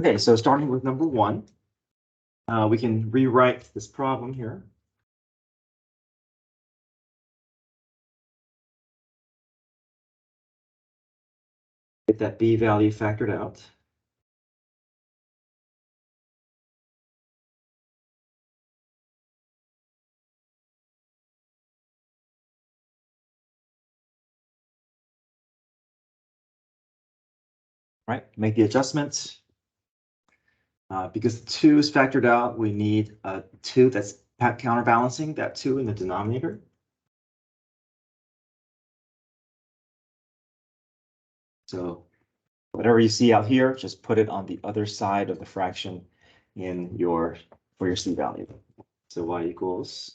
Okay, so starting with number 1, we can rewrite this problem here. Get that b value factored out. Right, make the adjustments. Because the 2 is factored out, we need a 2 that's counterbalancing that 2 in the denominator. So whatever you see out here, just put it on the other side of the fraction in for your c value. So y equals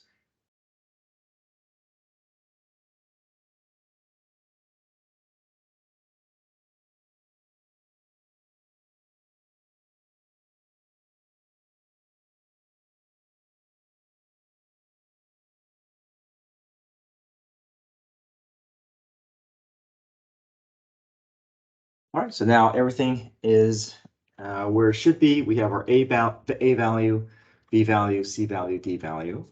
all right, so now everything is where it should be. We have our the a value, b value, c value, d value.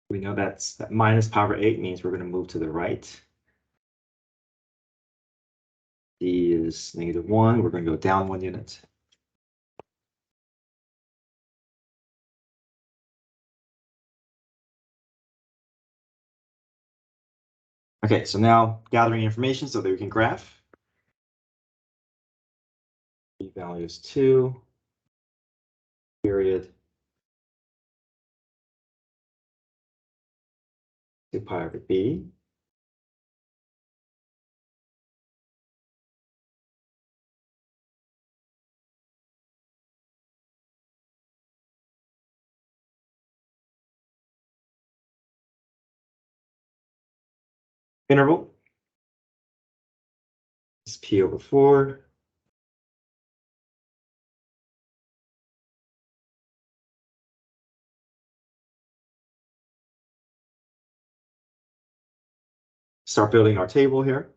We know that minus power 8 means we're going to move to the right. D is -1. We're going to go down 1 unit. Okay, so now gathering information so that we can graph. B value is 2, period, 2 pi over b. Interval is p over 4. Start building our table here.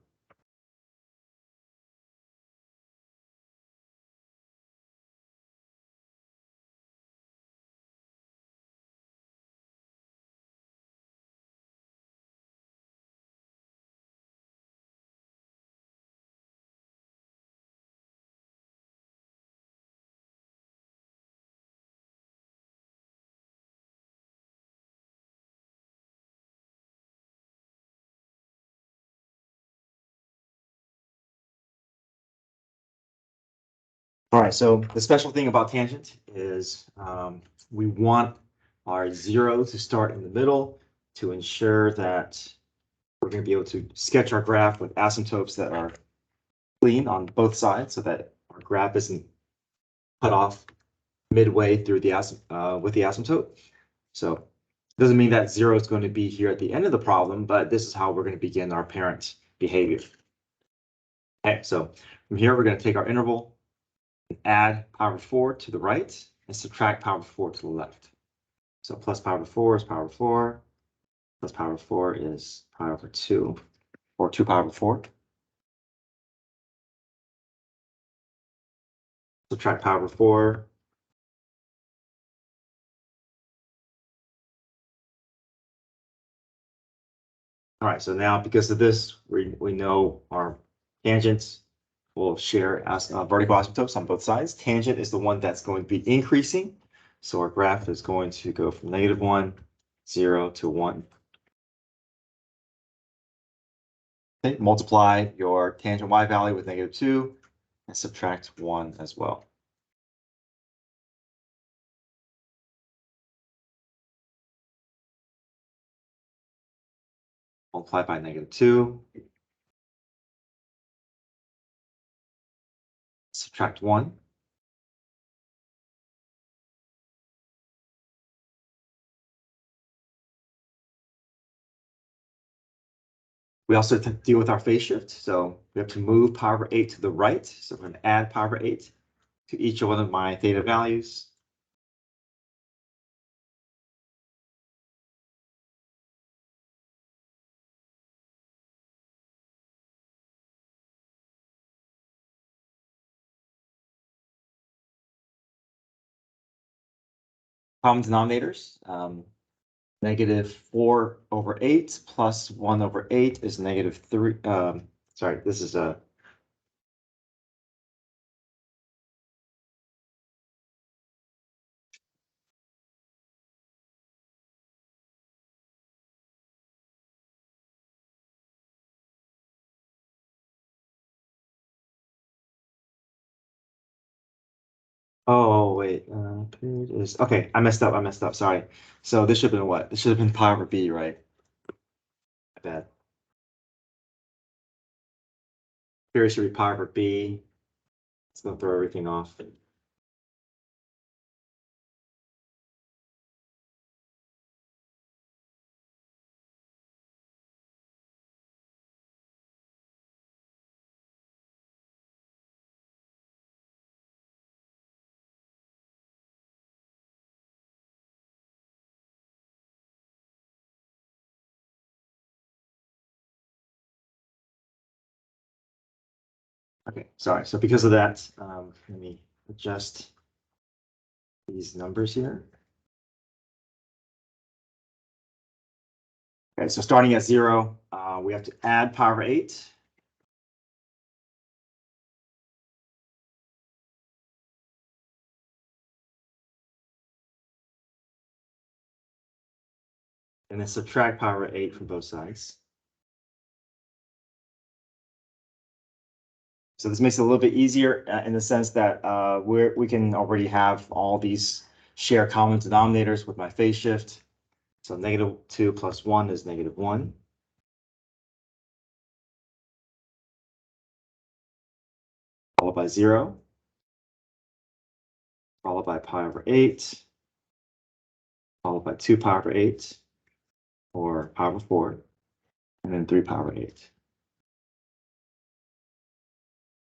All right, so the special thing about tangent is we want our 0 to start in the middle to ensure that we're going to be able to sketch our graph with asymptotes that are clean on both sides so that our graph isn't cut off midway through the with the asymptote. So it doesn't mean that 0 is going to be here at the end of the problem, but this is how we're going to begin our parent behavior. Okay, so from here, we're going to take our interval, add power 4 to the right and subtract power 4 to the left. So plus power 4 is power 4, plus power 4 is pi over 2, or 2 pi over 4. Subtract pi over 4. All right, so now because of this, we know our tangents will share vertical asymptotes on both sides. Tangent is the one that's going to be increasing. So our graph is going to go from -1, 0 to 1. Okay, multiply your tangent y value with -2 and subtract 1 as well. Multiply by -2. Subtract 1. We also have to deal with our phase shift. So we have to move power over 8 to the right. So we're going to add power over 8 to each one of my theta values. common denominators. -4/8 plus 1/8 is -3. Sorry, this is a. Oh, wait, period is, okay, I messed up, sorry. So this should have been what? This should have been pi over b, right? I bet. Period should be pi over b. It's gonna throw everything off. Okay, sorry. So because of that, let me adjust these numbers here. Okay, so starting at 0, we have to add pi over 8. And then subtract pi over 8 from both sides. So this makes it a little bit easier in the sense that we can already have all these share common denominators with my phase shift. So -2 plus 1 is -1. Followed by 0. Followed by pi over 8. Followed by 2 pi over 8. Or pi over 4. And then 3 pi over 8.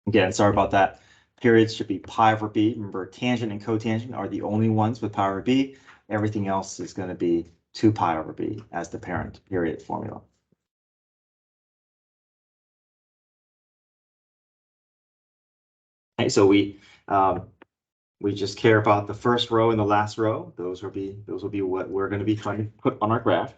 Again, sorry about that. Periods should be pi over b. Remember, tangent and cotangent are the only ones with pi over b. Everything else is going to be 2 pi over b as the parent period formula. Okay, so we just care about the first row and the last row. Those will be what we're going to be trying to put on our graph.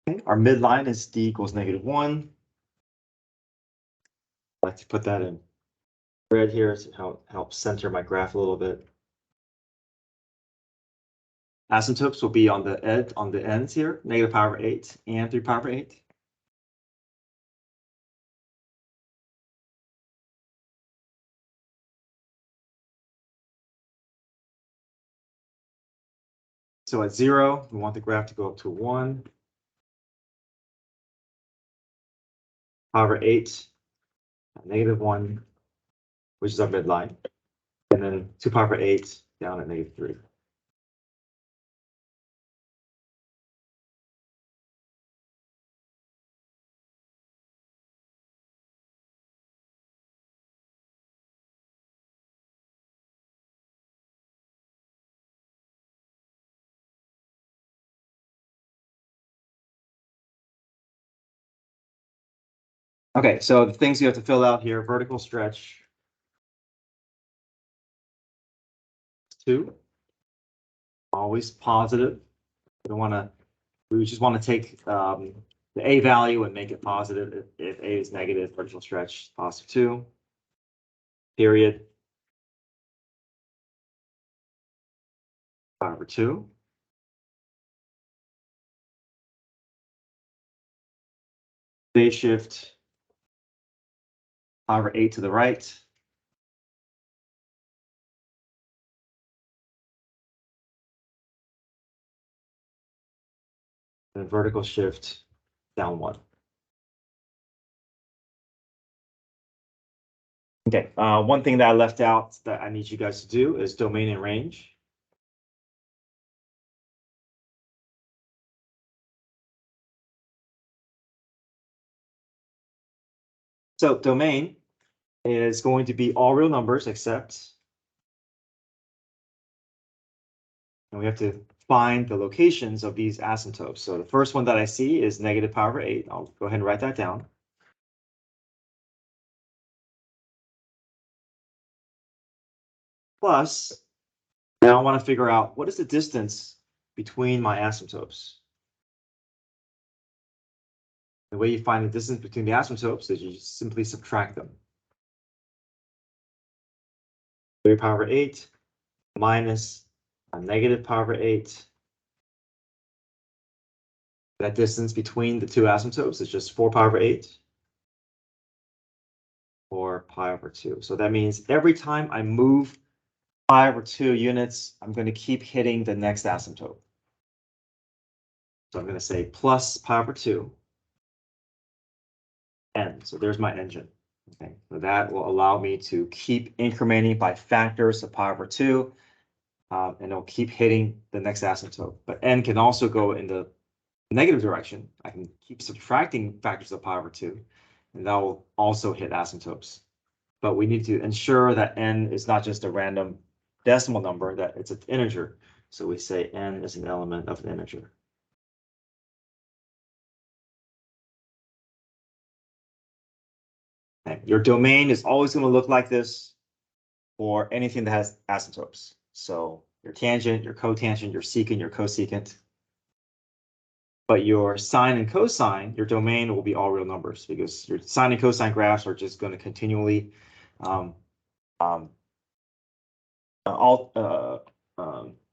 Okay, our midline is d equals -1. I like to put that in red here to help center my graph a little bit. Asymptotes will be on the ends here, -pi over 8 and 3 pi over 8. So at 0, we want the graph to go up to 1. Pi over 8, -1, which is our midline. And then 2 pi over 8 down at -3. Okay, so the things you have to fill out here, vertical stretch 2, always positive. We just want to take the A value and make it positive. If A is negative, vertical stretch +2. Period. Pi over 2. Phase shift pi over 8 to the right. And vertical shift down 1. Okay, one thing that I left out that I need you guys to do is domain and range. So domain is going to be all real numbers except, and we have to find the locations of these asymptotes. So the first one that I see is negative pi over 8. I'll go ahead and write that down. Plus, now I want to figure out what is the distance between my asymptotes. The way you find the distance between the asymptotes is you simply subtract them. 3 pi over 8 minus a negative pi over 8. That distance between the two asymptotes is just 4 pi over 8 or pi over 2. So that means every time I move pi over 2 units, I'm going to keep hitting the next asymptote. So I'm going to say plus pi over 2 n. So there's my engine. Okay, so that will allow me to keep incrementing by factors of pi over 2, and it'll keep hitting the next asymptote. But n can also go in the negative direction. I can keep subtracting factors of pi over 2, and that will also hit asymptotes. But we need to ensure that n is not just a random decimal number, that it's an integer. So we say n is an element of an integer. Okay. Your domain is always going to look like this for anything that has asymptotes. So your tangent, your cotangent, your secant, your cosecant. But your sine and cosine, your domain will be all real numbers because your sine and cosine graphs are just going to continually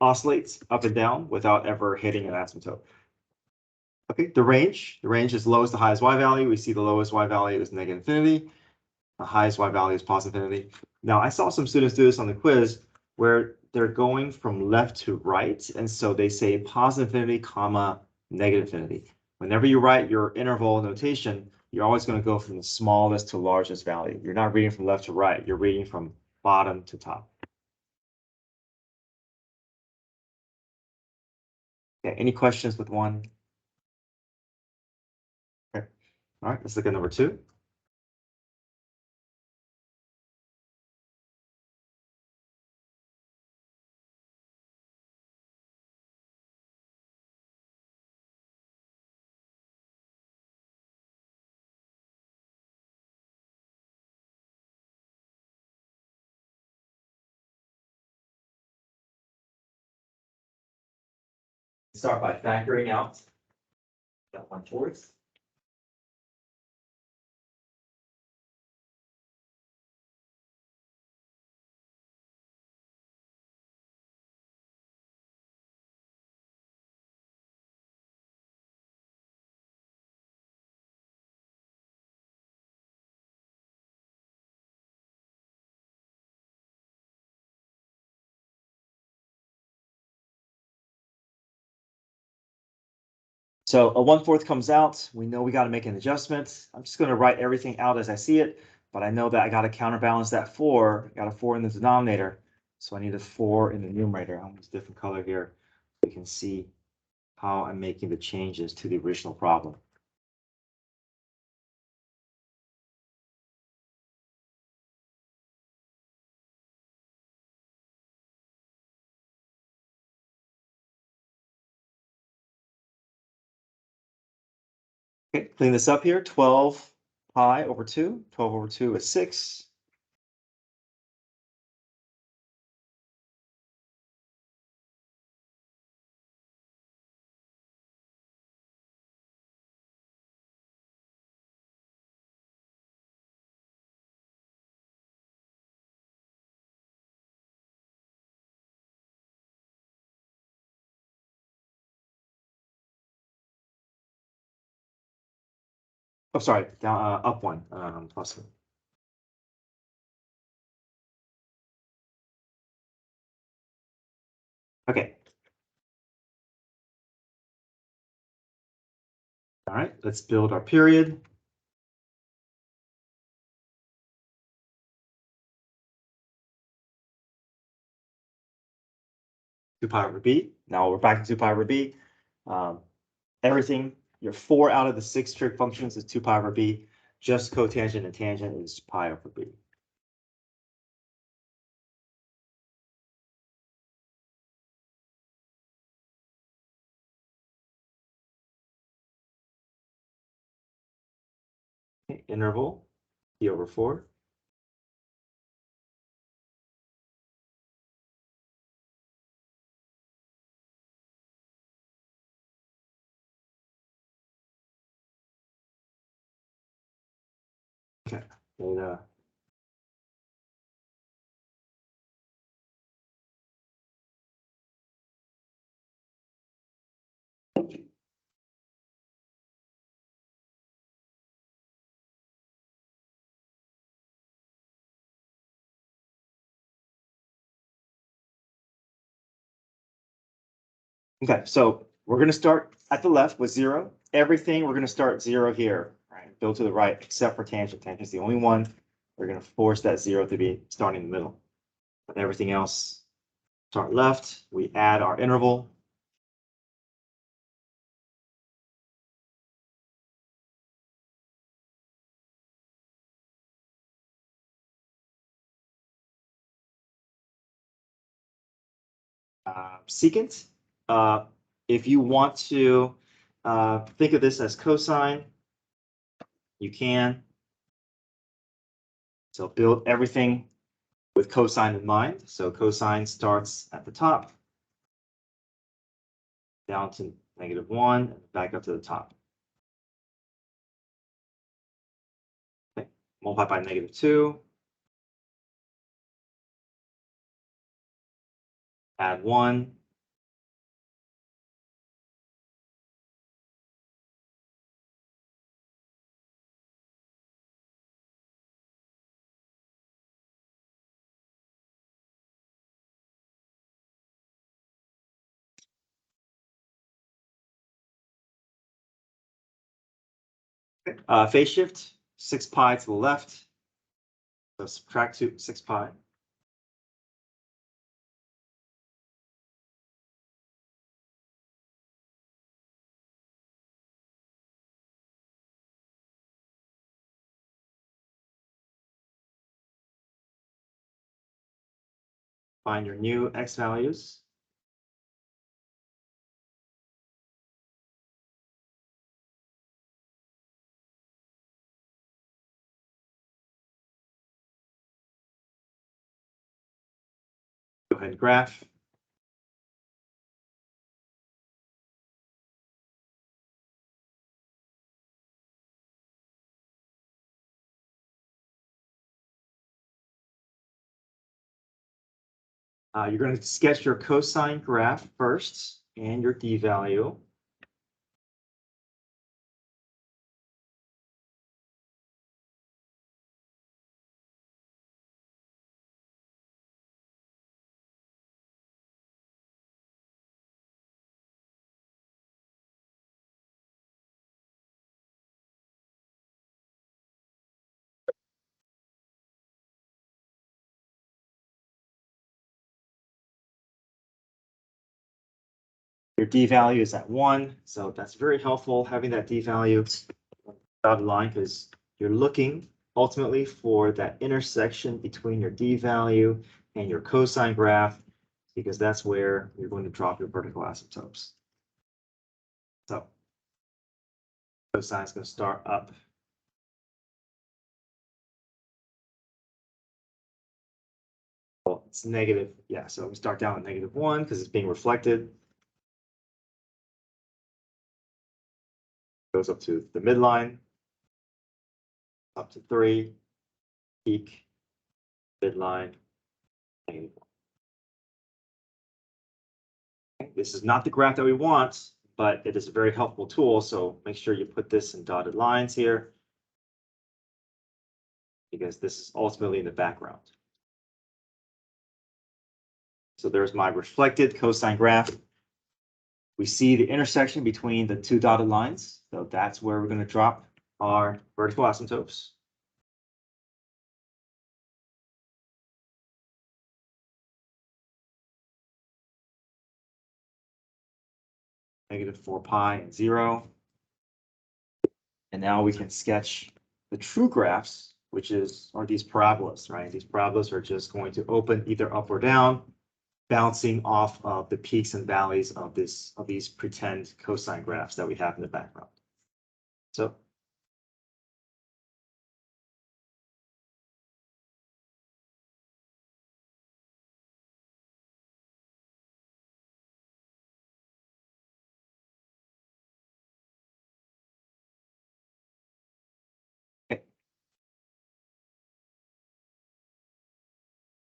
oscillates up and down without ever hitting an asymptote. Okay, the range is lowest to highest y value. We see the lowest y value is negative infinity. The highest y value is positive infinity. Now, I saw some students do this on the quiz where they're going from left to right. And so they say positive infinity, comma, negative infinity. Whenever you write your interval notation, you're always going to go from the smallest to largest value. You're not reading from left to right. You're reading from bottom to top. Okay, any questions with one? Okay. All right, let's look at number 2. Start by factoring out that 1/4. So a 1/4 comes out. We know we got to make an adjustment. I'm just going to write everything out as I see it, but I know that I got to counterbalance that 4. Got a 4 in the denominator, so I need a 4 in the numerator. I'll use a different color here so you can see how I'm making the changes to the original problem. Okay, clean this up here. 12 pi over 2. 12 over 2 is 6. Oh, sorry, down, up 1, plus 1. Okay. All right, let's build our period. 2 pi over b. Now we're back to 2 pi over b. Everything, your 4 out of the 6 trig functions is 2 pi over b. Just cotangent and tangent is pi over b. Okay, interval, p over 4. Okay, theta. Okay, so we're going to start at the left with 0. Everything we're going to start 0 here, right? Go to the right, except for tangent. Tangent is the only one we're going to force that 0 to be starting in the middle. But everything else, start left. We add our interval. Secant. If you want to think of this as cosine, you can. So build everything with cosine in mind. So cosine starts at the top, down to -1, and back up to the top. Okay. Multiply by -2. Add 1. Phase shift, 6 pi to the left. So subtract 6 pi. Find your new x values. Go ahead and graph. You're going to sketch your cosine graph first and your d value. Your d value is at 1, so that's very helpful having that d value dotted line because you're looking ultimately for that intersection between your d value and your cosine graph because that's where you're going to drop your vertical asymptotes. So cosine is going to start up. Well, it's negative, yeah, so we start down at -1 because it's being reflected. Goes up to the midline, up to 3, peak, midline, -1. Okay, this is not the graph that we want, but it is a very helpful tool, so make sure you put this in dotted lines here because this is ultimately in the background. So there's my reflected cosine graph. We see the intersection between the 2 dotted lines, so that's where we're going to drop our vertical asymptotes. negative 4 pi, and 0. And now we can sketch the true graphs, which are these parabolas, right? These parabolas are just going to open either up or down, bouncing off of the peaks and valleys of these pretend cosine graphs that we have in the background. So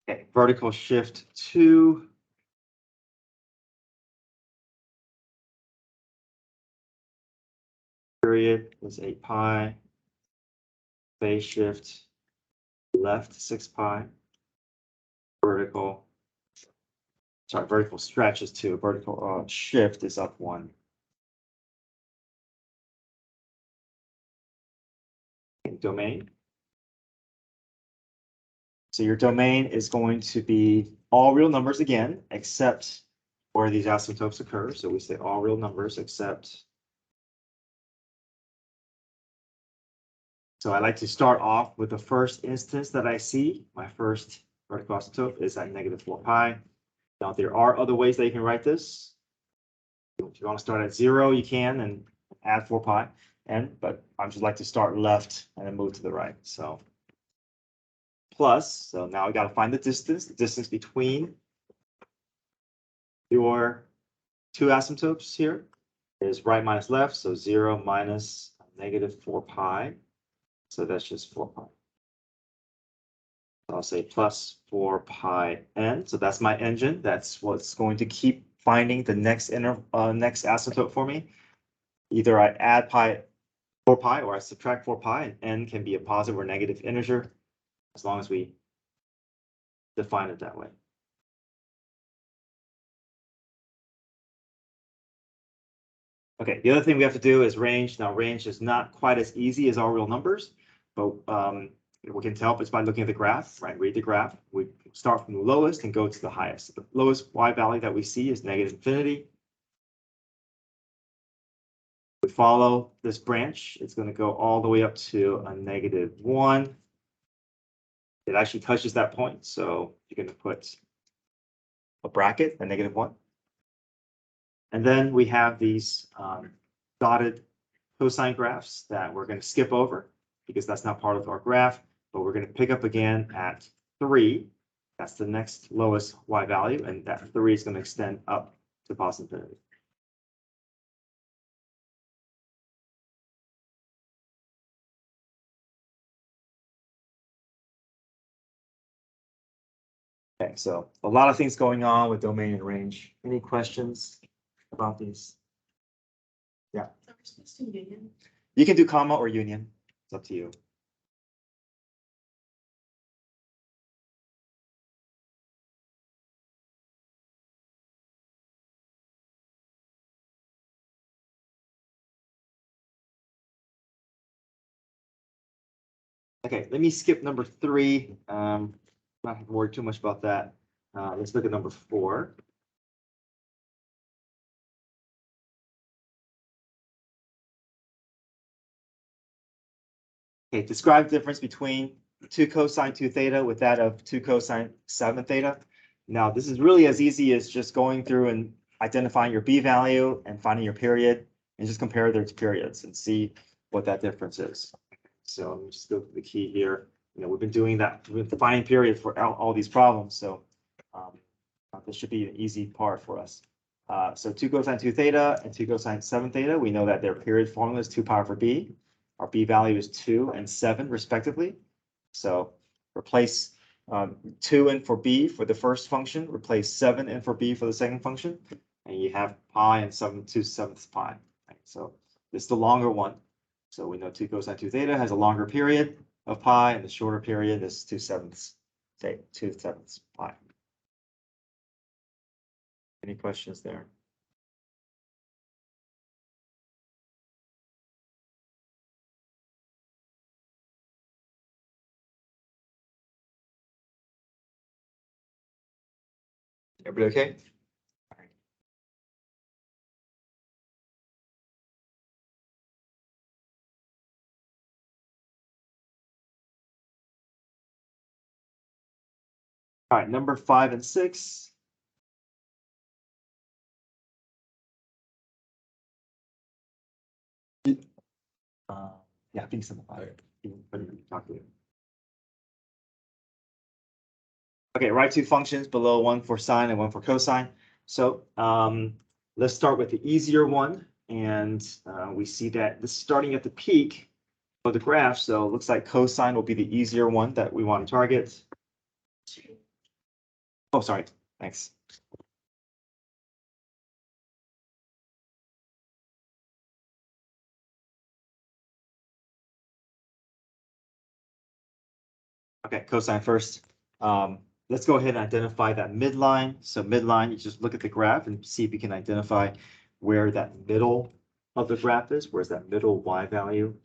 okay, vertical shift 2. Period is 8 pi. Phase shift left 6 pi. Vertical stretch is 2. Vertical shift is up 1. Domain. So your domain is going to be all real numbers again, except where these asymptotes occur. So we say all real numbers except. So I like to start off with the first instance that I see. My first vertical asymptote is at negative 4 pi. Now there are other ways that you can write this. If you want to start at 0, you can and add 4 pi. But I just like to start left and then move to the right. So plus, so now I got to find the distance between your two asymptotes here is right minus left, so 0 minus negative 4 pi. So that's just 4 pi. So I'll say plus 4 pi n. So that's my engine. That's what's going to keep finding the next next asymptote for me. Either I add 4 pi or I subtract 4 pi, and n can be a positive or negative integer as long as we define it that way. Okay, the other thing we have to do is range. Now, range is not quite as easy as all real numbers, but we can tell it's by looking at the graph, right? Read the graph. We start from the lowest and go to the highest. The lowest y value that we see is negative infinity. We follow this branch. It's going to go all the way up to a negative 1. It actually touches that point, so you're going to put a bracket, a negative 1. And then we have these dotted cosine graphs that we're going to skip over because that's not part of our graph, but we're going to pick up again at 3. That's the next lowest y value, and that 3 is going to extend up to positive infinity. Okay, so a lot of things going on with domain and range. Any questions about these? Yeah. Are we supposed to union? You can do comma or union. It's up to you. Okay, let me skip number 3. Not have to worry too much about that. Let's look at number 4. Okay, describe the difference between 2 cosine 2 theta with that of 2 cosine 7 theta. Now, this is really as easy as just going through and identifying your b value and finding your period and just compare their periods and see what that difference is. So let me just go to the key here. We've been doing that. We've been finding period for all these problems. So this should be an easy part for us. So 2 cosine 2 theta and 2 cosine 7 theta, we know that their period formula is 2 pi over b. Our b value is 2 and 7 respectively. So replace 2 in for b for the first function, replace 7 in for b for the second function, and you have pi and 2/7 pi. Right? So this is the longer one. So we know 2 cosine 2 theta has a longer period of pi, and the shorter period is 2/7 pi. Any questions there? Everybody okay? All right, number 5 and 6. Yeah, I think simplify it. Okay, write two functions below, one for sine and one for cosine. So let's start with the easier one. And we see that this is starting at the peak of the graph. So it looks like cosine will be the easier one that we want to target. Oh, sorry. Thanks. Okay, cosine first. Let's go ahead and identify that midline. So midline, you just look at the graph and see if you can identify where that middle of the graph is. Where's that middle y value?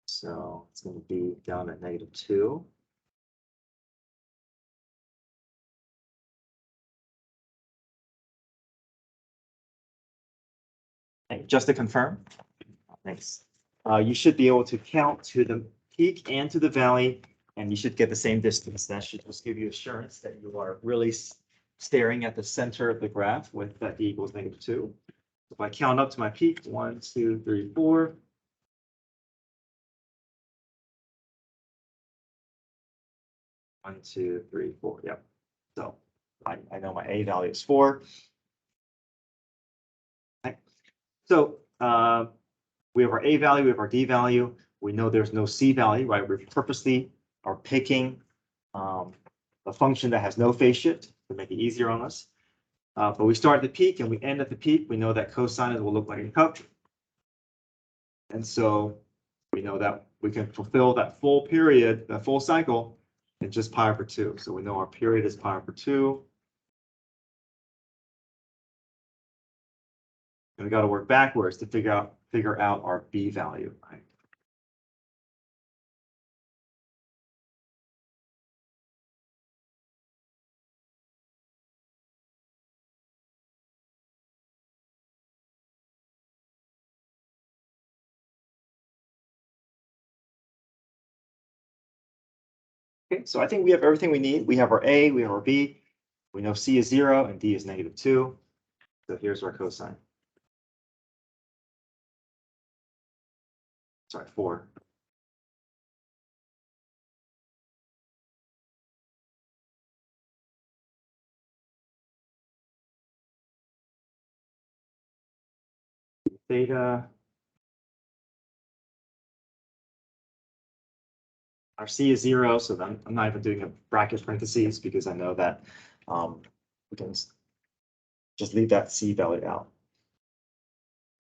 So it's going to be down at -2. And just to confirm, thanks. You should be able to count to the peak and to the valley, and you should get the same distance. That should just give you assurance that you are really staring at the center of the graph with that d equals -2. If I count up to my peak, 1, 2, 3, 4. 1, 2, 3, 4. Yep. So I know my a value is 4. Okay. So we have our a value, we have our d value. We know there's no c value, right? We purposely are picking a function that has no phase shift to make it easier on us. But we start at the peak and we end at the peak. We know that cosine will look like a cup. And so we know that we can fulfill that full period, that full cycle in just pi over 2. So we know our period is pi over 2. And we got to work backwards to figure out our b value, right? Okay, so I think we have everything we need. We have our a, we have our b. We know c is 0 and d is -2. So here's our cosine. Sorry, 4. Theta. Our c is 0, so then I'm not even doing a bracket parentheses because I know that we can just leave that c value out.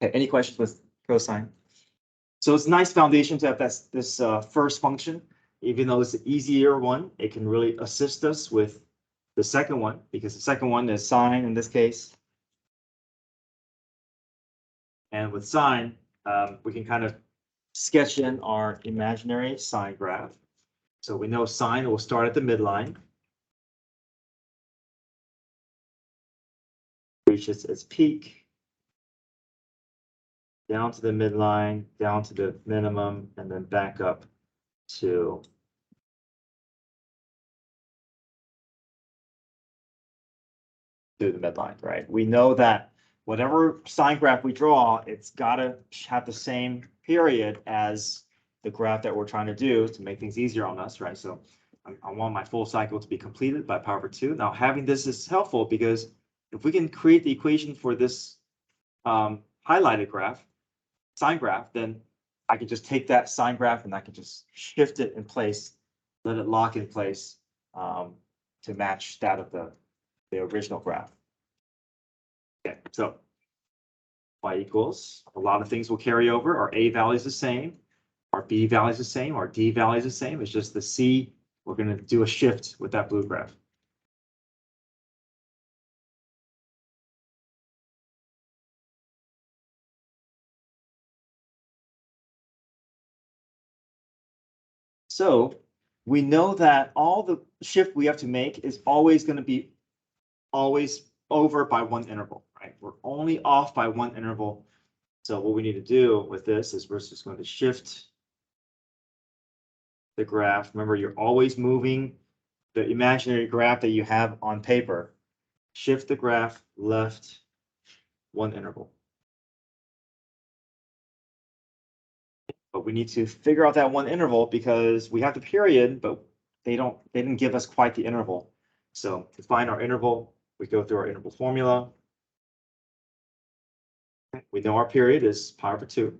Okay, any questions with cosine? So it's a nice foundation to have this first function. Even though it's the easier one, it can really assist us with the second one, because the second one is sine in this case. And with sine, we can kind of sketch in our imaginary sine graph. So we know sine will start at the midline, reaches its peak, down to the midline, down to the minimum, and then back up to the midline, right? We know that whatever sine graph we draw, it's got to have the same period as the graph that we're trying to do to make things easier on us, right? So I want my full cycle to be completed by pi over 2. Now, having this is helpful because if we can create the equation for this highlighted graph, sine graph, then I can just take that sine graph and I can just shift it in place, let it lock in place to match that of the original graph. Okay, so y equals, a lot of things will carry over. Our a value is the same, our b value is the same, our d value is the same. It's just the c, we're going to do a shift with that blue graph. So we know that all the shift we have to make is always going to be always over by one interval, right? We're only off by one interval. So what we need to do with this is we're just going to shift the graph. Remember, you're always moving the imaginary graph that you have on paper, shift the graph left one interval. But we need to figure out that one interval because we have the period, but they didn't give us quite the interval. So to find our interval, we go through our interval formula. We know our period is pi over 2.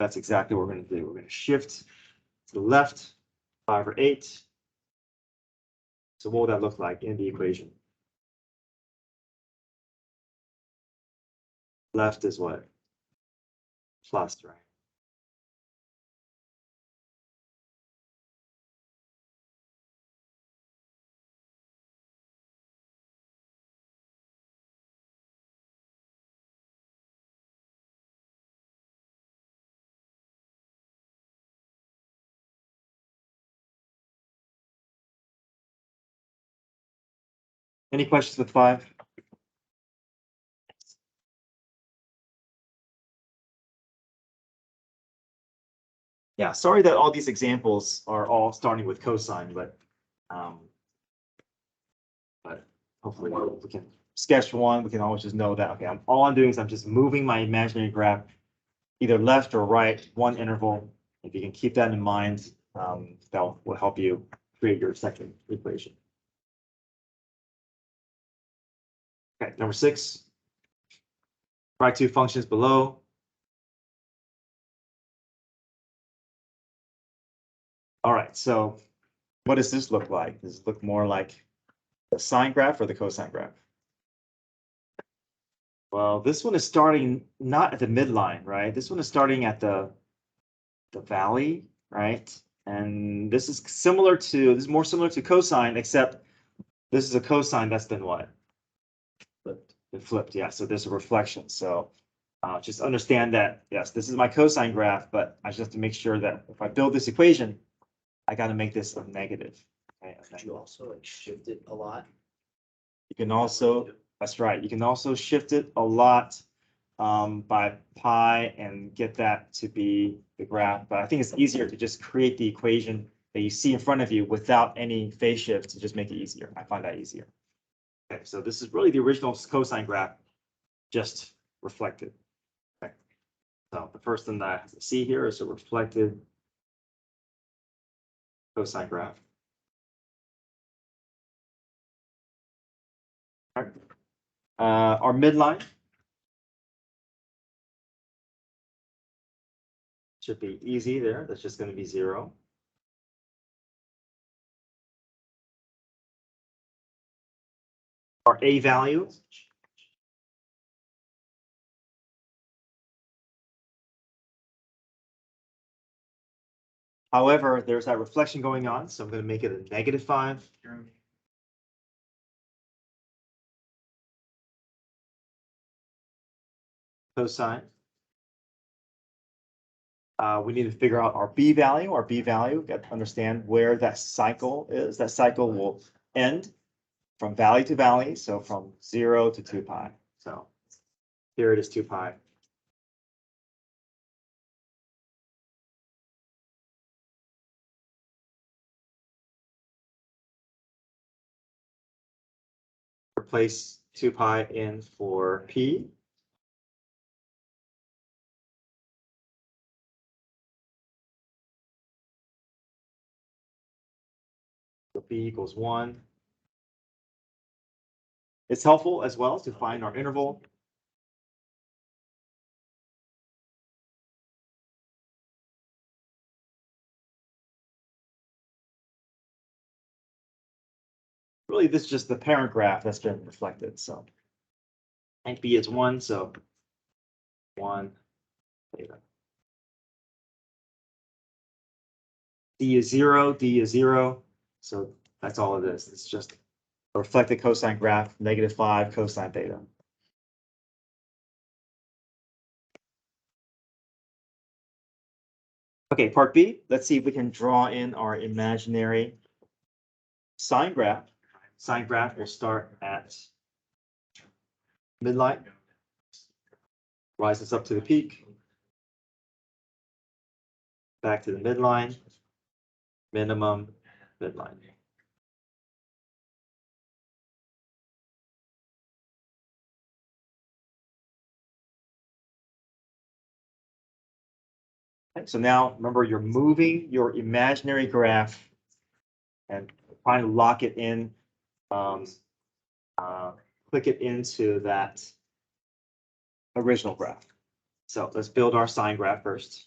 That's exactly what we're going to do. We're going to shift to the left, 5 or 8. So what would that look like in the equation? Left is what? Plus, right? Any questions with 5? Yeah, sorry that all these examples are all starting with cosine, but hopefully we can sketch one. We can always just know that, okay, all I'm doing is I'm just moving my imaginary graph either left or right, one interval. If you can keep that in mind, that will help you create your second equation. Okay, number 6. Write 2 functions below. All right, so what does this look like? Does it look more like the sine graph or the cosine graph? Well, this one is starting not at the midline, right? This one is starting at the valley, right? And this is more similar to cosine, except this is a cosine that's been what? Flipped, yeah. So there's a reflection. So just understand that, yes, this is my cosine graph, but I just have to make sure that if I build this equation, I got to make this a negative. Okay, Could you also like shift it a lot? You can also, that's right, you can also shift it a lot by pi and get that to be the graph. But I think it's easier to just create the equation that you see in front of you without any phase shift to just make it easier. I find that easier. Okay, so this is really the original cosine graph, just reflected. Okay. So the first thing that I have to see here is a reflected cosine graph. All right. Our midline should be easy there. That's just going to be 0. Our A value. However, there's that reflection going on, so I'm going to make it a -5. Cosine. We need to figure out our B value. Our B value, got to understand where that cycle is. That cycle will end from valley to valley, so from 0 to 2 pi. So here it is 2 pi. Replace 2 pi in for P. So P equals 1. It's helpful as well to find our interval. Really, this is just the parent graph that's been reflected. So and B is 1, so 1 theta. D is 0, D is 0. So that's all it is. It's just a reflected cosine graph, -5 cosine theta. Okay, part B, let's see if we can draw in our imaginary sine graph. Sine graph will start at midline, rises up to the peak, back to the midline, minimum, midline. Okay, so now remember, you're moving your imaginary graph and trying to lock it in, click it into that original graph. So let's build our sine graph first.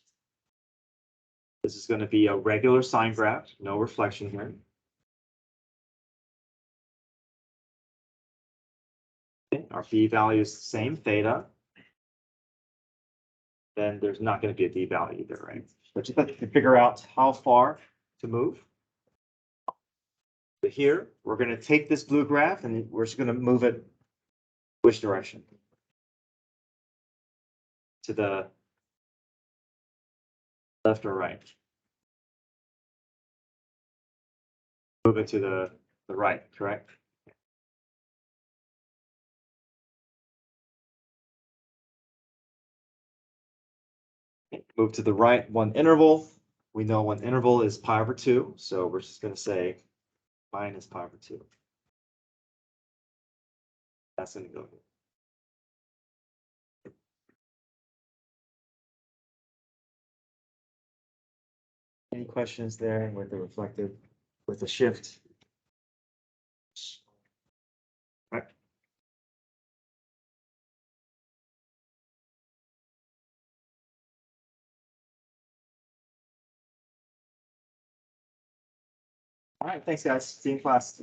This is going to be a regular sine graph, no reflection here. Okay, our b value is the same, theta. Then there's not going to be a d value either, right? But just have to figure out how far to move. So here, we're going to take this blue graph and we're just going to move it which direction? To the left or right? Move it to the right, correct? Okay, move to the right, one interval. We know one interval is pi over 2, so we're just going to say minus pi over 2. That's going to go here. Any questions there with the reflective, with the shift? Right. All right, thanks guys. See you in class.